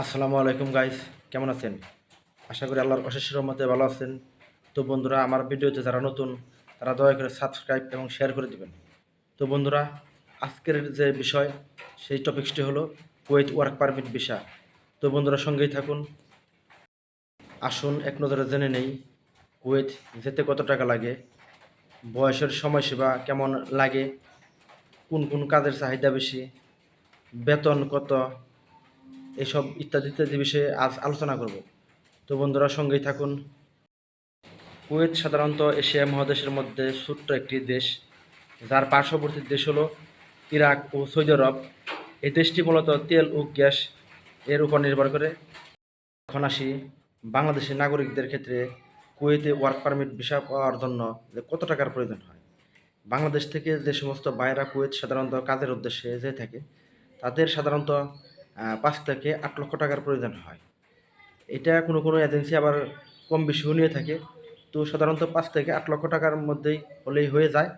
আসসালামু আলাইকুম গাইস, কেমন আছেন? আশা করি আল্লাহর অশেষ রহমতে ভালো আছেন। তো বন্ধুরা, আমার ভিডিওতে যারা নতুন তারা দয়া করে সাবস্ক্রাইব এবং শেয়ার করে দিবেন। তো বন্ধুরা, আজকের যে বিষয় সেই টপিকসটি হলো কুয়েত ওয়ার্ক পারমিট ভিসা। তো বন্ধুরা, সঙ্গেই থাকুন। আসুন এক নজরে জেনে নেই কুয়েত যেতে কত টাকা লাগে, বয়সের সময়সীমা কেমন লাগে, কোন কোন কাজের চাহিদা বেশি, বেতন কত, এসব ইত্যাদি ইত্যাদি বিষয়ে আজ আলোচনা করব। তো বন্ধুরা, সঙ্গেই থাকুন। কুয়েত সাধারণত এশিয়া মহাদেশের মধ্যে ছোট্ট একটি দেশ, যার পার্শ্ববর্তী দেশ হলো ইরাক ও সৌদি আরব। এই দেশটি মূলত তেল ও গ্যাস এর উপর নির্ভর করে। এখন আসি বাংলাদেশি নাগরিকদের ক্ষেত্রে কুয়েতে ওয়ার্ক পারমিট ভিসা পাওয়ার জন্য যে কত টাকার প্রয়োজন হয়। বাংলাদেশ থেকে যে সমস্ত বাইরা কুয়েত সাধারণত কাজের উদ্দেশ্যে যেয়ে থাকে, তাদের সাধারণত 5 থেকে 8 লক্ষ টাকার প্রয়োজন হয়। এটা কোনো কোনো এজেন্সি আবার কম বেশিও নিয়ে থাকে। তো সাধারণত 5 থেকে 8 লক্ষ টাকার মধ্যেই হলেই হয়ে যায়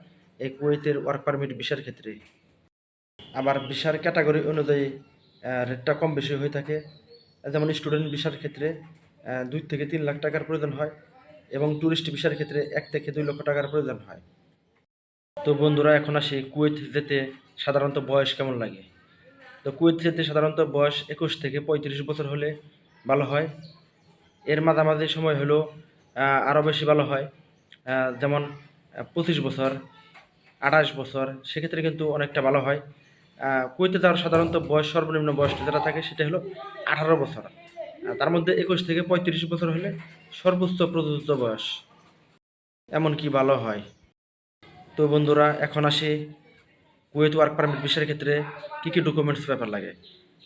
এই কুয়েতের ওয়ার্ক পারমিট ভিসার ক্ষেত্রে। আবার ভিসার ক্যাটাগরি অনুযায়ী রেটটা কম বেশি হয়ে থাকে। যেমন স্টুডেন্ট ভিসার ক্ষেত্রে 2 থেকে 3 লাখ টাকার প্রয়োজন হয় এবং ট্যুরিস্ট ভিসার ক্ষেত্রে 1 থেকে 2 লক্ষ টাকার প্রয়োজন হয়। তো বন্ধুরা, এখন আসি কুয়েত যেতে সাধারণত বয়স কেমন লাগে। তো কুয়েত যেতে সাধারণত বয়স 21 থেকে 35 বছর হলে ভালো হয়। এর মাঝামাঝি সময় হলো আরও বেশি ভালো হয়। যেমন 25 বছর, 28 বছর, সেক্ষেত্রে কিন্তু অনেকটা ভালো হয়। কুয়েতে যাওয়ার সাধারণত বয়স, সর্বনিম্ন বয়সটা যেটা থাকে সেটা হলো 18 বছর। তার মধ্যে 21 থেকে 35 বছর হলে সর্বোচ্চ প্রযোজ্য বয়স, এমনকি ভালো হয়। তো বন্ধুরা, এখন আসি কুয়েত ওয়ার্ক পারমিট ভিসার ক্ষেত্রে কী কী ডকুমেন্টস পেপার লাগে।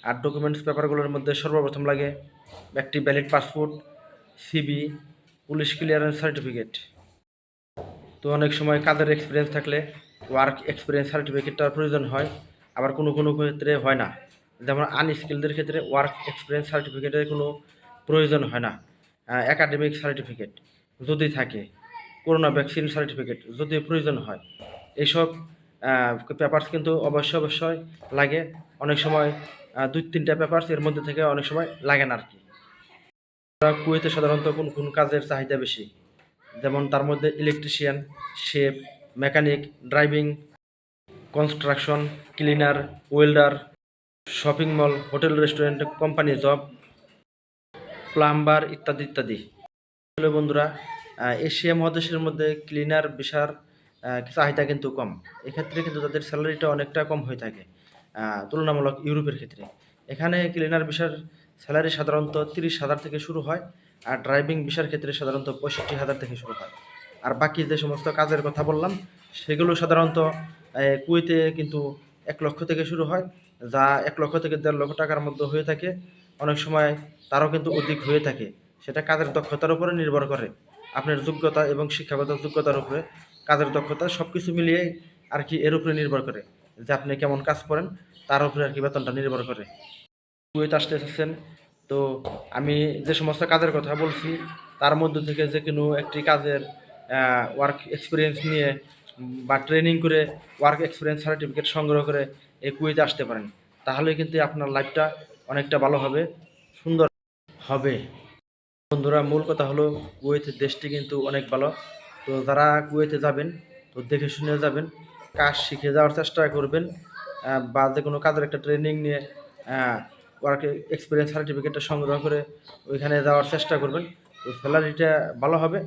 আর ডকুমেন্টস পেপারগুলোর মধ্যে সর্বপ্রথম লাগে একটি valid passport, CV, police clearance certificate. তো অনেক সময় কাজের এক্সপিরিয়েন্স থাকলে ওয়ার্ক এক্সপিরিয়েন্স সার্টিফিকেটটার প্রয়োজন হয়, আবার কোনো কোনো ক্ষেত্রে হয় না। যেমন আনস্কিলদের ক্ষেত্রে ওয়ার্ক এক্সপিরিয়েন্স সার্টিফিকেটের কোনো প্রয়োজন হয় না। একাডেমিক সার্টিফিকেট যদি থাকে, করোনা ভ্যাকসিন সার্টিফিকেট যদি প্রয়োজন হয়, এইসব পেপারস কিন্তু অবশ্যই লাগে। অনেক সময় 2-3টা পেপারস এর মধ্যে থেকে অনেক সময় লাগে না আর কি। কুয়েতে সাধারণত কোন কোন কাজের চাহিদা বেশি, যেমন তার মধ্যে electrician, chef, mechanic, driving, construction, cleaner, welder, shopping mall, hotel, restaurant, company job, plumber ইত্যাদি ইত্যাদি। হলো বন্ধুরা, এশিয়া মহাদেশের মধ্যে ক্লিনার ভিসার চাহিদা কিন্তু কম। এক্ষেত্রে কিন্তু তাদের স্যালারিটা অনেকটা কম হয়ে থাকে তুলনামূলক ইউরোপের ক্ষেত্রে। এখানে ক্লিনার ভিসার স্যালারি সাধারণত 30,000 থেকে শুরু হয়, আর ড্রাইভিং ভিসার ক্ষেত্রে সাধারণত 65,000 থেকে শুরু হয়। আর বাকি যে সমস্ত কাজের কথা বললাম সেগুলো সাধারণত কুয়েতে কিন্তু 1 লক্ষ থেকে শুরু হয়, যা 1 লক্ষ থেকে 1.5 লক্ষ টাকার মধ্যে হয়ে থাকে। অনেক সময় তারও কিন্তু অধিক হয়ে থাকে। সেটা কাজের দক্ষতার উপরে নির্ভর করে, আপনার যোগ্যতা এবং শিক্ষাগত যোগ্যতার উপরে, কাজের দক্ষতা সব কিছু মিলিয়ে আর কি এর উপরে নির্ভর করে যে আপনি কেমন কাজ করেন, তার উপরে আর কি বেতনটা নির্ভর করে। কুয়েত আসতে এসেছেন, তো আমি যে সমস্ত কাজের কথা বলছি তার মধ্য থেকে যে কোনো একটি কাজের ওয়ার্ক এক্সপিরিয়েন্স নিয়ে বা ট্রেনিং করে ওয়ার্ক এক্সপিরিয়েন্স সার্টিফিকেট সংগ্রহ করে এই কুয়েতে আসতে পারেন। তাহলে কিন্তু আপনার লাইফটা অনেকটা ভালো হবে, সুন্দর হবে। বন্ধুরা, মূল কথা হলো কুয়েত দেশটি কিন্তু অনেক ভালো। তো যারা কুয়েতে যাবেন তো দেখে শুনে যাবেন, কাজ শিখে যাওয়ার চেষ্টা করবেন, বা যে কোনো কাজের একটা ট্রেনিং নিয়ে ওয়ার্ক এক্সপিরিয়েন্স সার্টিফিকেটটা সংগ্রহ করে ওইখানে যাওয়ার চেষ্টা করবেন। তো স্যালারিটা ভালো হবে,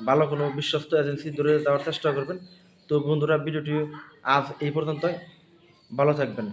ভালো কোনো বিশ্বস্ত এজেন্সি ধরে যাওয়ার চেষ্টা করবেন। তো বন্ধুরা, ভিডিওটি আজ এই পর্যন্তই। ভালো থাকবেন।